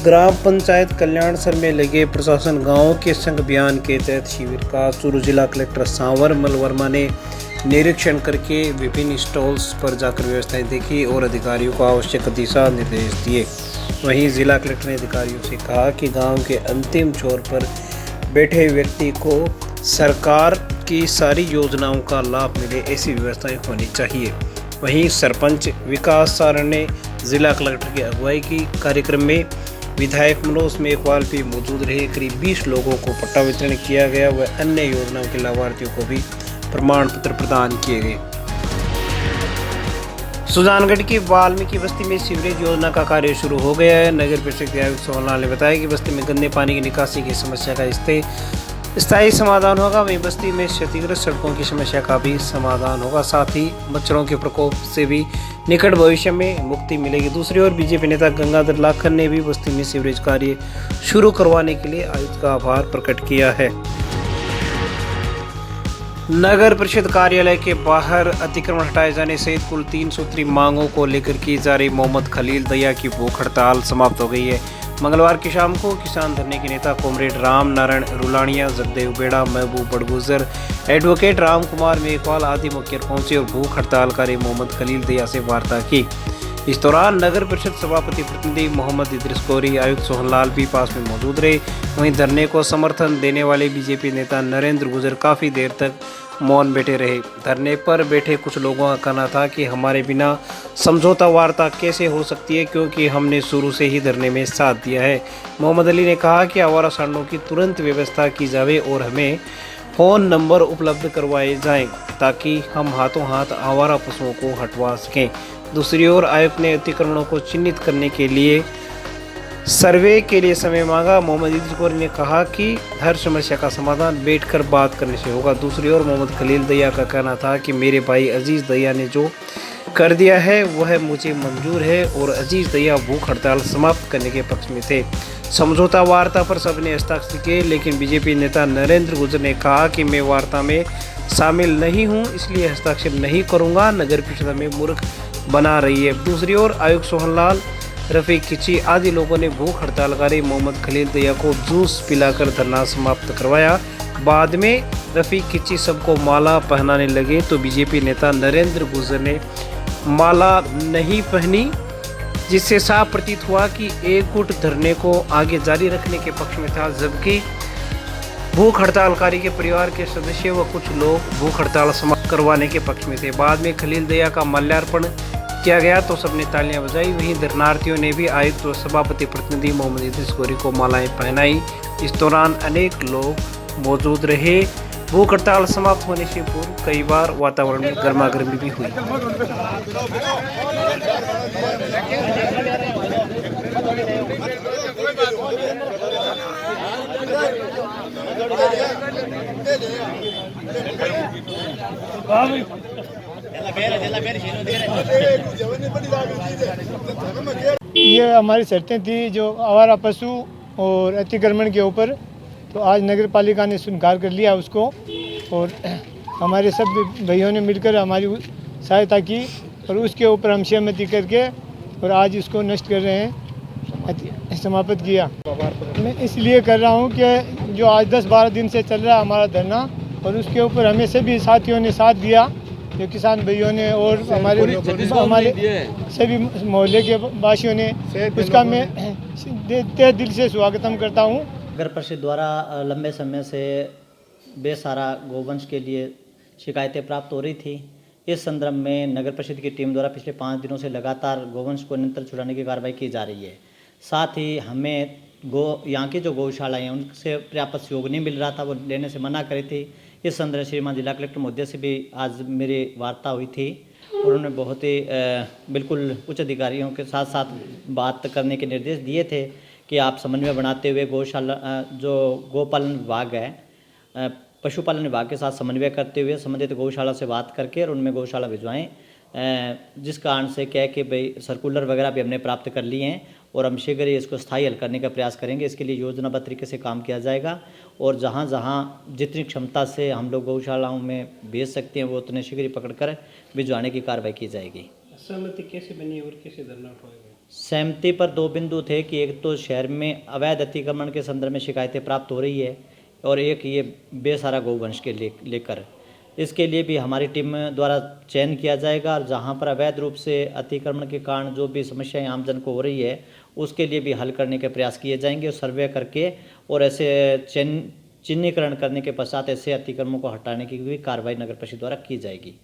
ग्राम पंचायत कल्याणसर में लगे प्रशासन गांव के संग अभियान के तहत शिविर का चूरू जिला कलेक्टर सांवरमल वर्मा ने निरीक्षण करके विभिन्न स्टॉल्स पर जाकर व्यवस्थाएं देखी और अधिकारियों को आवश्यक दिशा निर्देश दिए। वहीं जिला कलेक्टर ने अधिकारियों से कहा कि गांव के अंतिम छोर पर बैठे व्यक्ति को सरकार की सारी योजनाओं का लाभ मिले, ऐसी व्यवस्थाएं होनी चाहिए। वहीं सरपंच विकास सारण ने जिला कलेक्टर की अगुवाई की। कार्यक्रम में विधायक मनोज मेघवाल भी मौजूद रहे। करीब 20 लोगों को पट्टा वितरण किया गया व अन्य योजनाओं के लाभार्थियों को भी प्रमाण पत्र प्रदान किए गए। सुजानगढ़ की वाल्मीकि बस्ती में सीवरेज योजना का कार्य शुरू हो गया है। नगर परिषद आयुक्त सोहनलाल ने बताया कि बस्ती में गंदे पानी की निकासी की समस्या का स्थायी समाधान होगा। वहीं बस्ती में क्षतिग्रस्त सड़कों की समस्या का भी समाधान होगा। साथ ही मच्छरों के प्रकोप से भी निकट भविष्य में मुक्ति मिलेगी। दूसरी ओर बीजेपी नेता गंगाधर लाखन ने भी बस्ती में सीवरेज कार्य शुरू करवाने के लिए आयुक्त का आभार प्रकट किया है। नगर परिषद कार्यालय के बाहर अतिक्रमण हटाए जाने सहित कुल 3 सूत्री मांगों को लेकर की जा रही मोहम्मद खलील दया की भूख हड़ताल समाप्त हो गई है। मंगलवार की शाम को किसान धरने के नेता कॉमरेड राम नारायण रुलानिया, जगदेव बेड़ा, महबूब बड़गुजर, एडवोकेट राम कुमार मेघवाल आदि मौके पर पहुंचे और भूख हड़तालकारी मोहम्मद खलील दया से वार्ता की। इस दौरान नगर परिषद सभापति प्रतिनिधि मोहम्मद इद्रिस कोरी, आयुक्त सोहनलाल भी पास में मौजूद रहे। वहीं धरने को समर्थन देने वाले बीजेपी नेता नरेंद्र गुजर काफी देर तक मौन बैठे रहे। धरने पर बैठे कुछ लोगों का कहना था कि हमारे बिना समझौता वार्ता कैसे हो सकती है, क्योंकि हमने शुरू से ही धरने में साथ दिया है। मोहम्मद अली ने कहा कि आवारा सांडों की तुरंत व्यवस्था की जाए और हमें फ़ोन नंबर उपलब्ध करवाए जाएं ताकि हम हाथों हाथ आवारा पशुओं को हटवा सकें। दूसरी ओर आयुक्त ने अतिक्रमणों को चिन्हित करने के लिए सर्वे के लिए समय मांगा। मोहम्मद इद्रिस कोरी ने कहा कि हर समस्या का समाधान बैठकर बात करने से होगा। दूसरी ओर मोहम्मद खलील दया का कहना था कि मेरे भाई अजीज दया ने जो कर दिया है वह मुझे मंजूर है और अजीज दया भूख हड़ताल समाप्त करने के पक्ष में थे। समझौता वार्ता पर सबने हस्ताक्षर किए, लेकिन बीजेपी नेता नरेंद्र गुजर ने कहा कि मैं वार्ता में शामिल नहीं हूं, इसलिए हस्ताक्षर नहीं करूंगा। नगर परिषद में मूर्ख बना रही है। दूसरी ओर आयुक्त सोहनलाल, रफीक किची आदि लोगों ने भूख हड़तालकारी मोहम्मद खलील दया को जूस पिलाकर धरना समाप्त करवाया। बाद में रफीक किची सबको माला पहनाने लगे तो बीजेपी नेता नरेंद्र गुजर ने माला नहीं पहनी, जिससे साफ प्रतीत हुआ कि एक गुट धरने को आगे जारी रखने के पक्ष में था, जबकि भूख हड़तालकारी के परिवार के सदस्य व कुछ लोग भूख हड़ताल समाप्त करवाने के पक्ष में थे। बाद में खलील दया का माल्यार्पण किया गया तो सबने तालियां बजाई। वहीं धरनार्थियों ने भी आयुक्त व सभापति प्रतिनिधि मोहम्मद इद्रिस कोरी को मालाएं पहनाई। इस दौरान अनेक लोग मौजूद रहे। भूख हड़ताल समाप्त होने से पूर्व कई बार वातावरण में गर्मागर्मी भी हुई। ये हमारी शर्तें थी जो आवारा पशु और अतिक्रमण के ऊपर, तो आज नगर पालिका ने स्वीकार कर लिया उसको और हमारे सब भाइयों ने मिलकर हमारी सहायता की और उसके ऊपर हम सहमति करके और आज इसको नष्ट कर रहे हैं, समाप्त किया। मैं इसलिए कर रहा हूँ कि जो आज 10-12 दिन से चल रहा है हमारा धरना और उसके ऊपर हमें सभी साथियों ने साथ दिया, जो किसान भाइयों ने और हमारे सभी मोहल्ले के वासियों ने, उसका मैं तहे दिल से स्वागतम करता हूँ। नगर परिषद द्वारा लंबे समय से बेसहारा गौवंश के लिए शिकायतें प्राप्त हो रही थी। इस संदर्भ में नगर परिषद की टीम द्वारा पिछले 5 दिनों से लगातार गौवंश को नियंत्रण छुड़ाने की कार्रवाई की जा रही है। साथ ही हमें यहाँ की जो गौशालाएँ हैं उनसे पर्याप्त सहयोग नहीं मिल रहा था, वो लेने से मना करी थी। इस संदर्भ श्रीमान जिला कलेक्टर महोदय से भी आज मेरी वार्ता हुई थी और उन्होंने बहुत ही बिल्कुल उच्च अधिकारियों के साथ साथ बात करने के निर्देश दिए थे कि आप समन्वय बनाते हुए गौशाला जो गोपालन विभाग है पशुपालन विभाग के साथ समन्वय करते हुए संबंधित गौशाला से बात करके और उनमें गौशाला भिजवाएं, जिस कारण से क्या है कि भाई सर्कुलर वगैरह भी हमने प्राप्त कर लिए हैं और हम शीघ्र ही इसको स्थायी हल करने का प्रयास करेंगे। इसके लिए योजनाबद्ध तरीके से काम किया जाएगा और जहाँ जहाँ जितनी क्षमता से हम लोग गौशालाओं में भेज सकते हैं वो उतने शीघ्र ही पकड़ कर भिजवाने की कार्रवाई की जाएगी। सहमति कैसे बनी और कैसे धरना उठाएगा? सहमति पर दो बिंदु थे कि एक तो शहर में अवैध अतिक्रमण के संदर्भ में शिकायतें प्राप्त हो रही है और एक ये बेसहारा गौवंश के लेकर इसके लिए भी हमारी टीम द्वारा चयन किया जाएगा और जहां पर अवैध रूप से अतिक्रमण के कारण जो भी समस्याएं आमजन को हो रही है उसके लिए भी हल करने के प्रयास किए जाएंगे और सर्वे करके और ऐसे चिन्हीकरण करने के पश्चात ऐसे अतिक्रमणों को हटाने की भी कार्रवाई नगर परिषद द्वारा की जाएगी।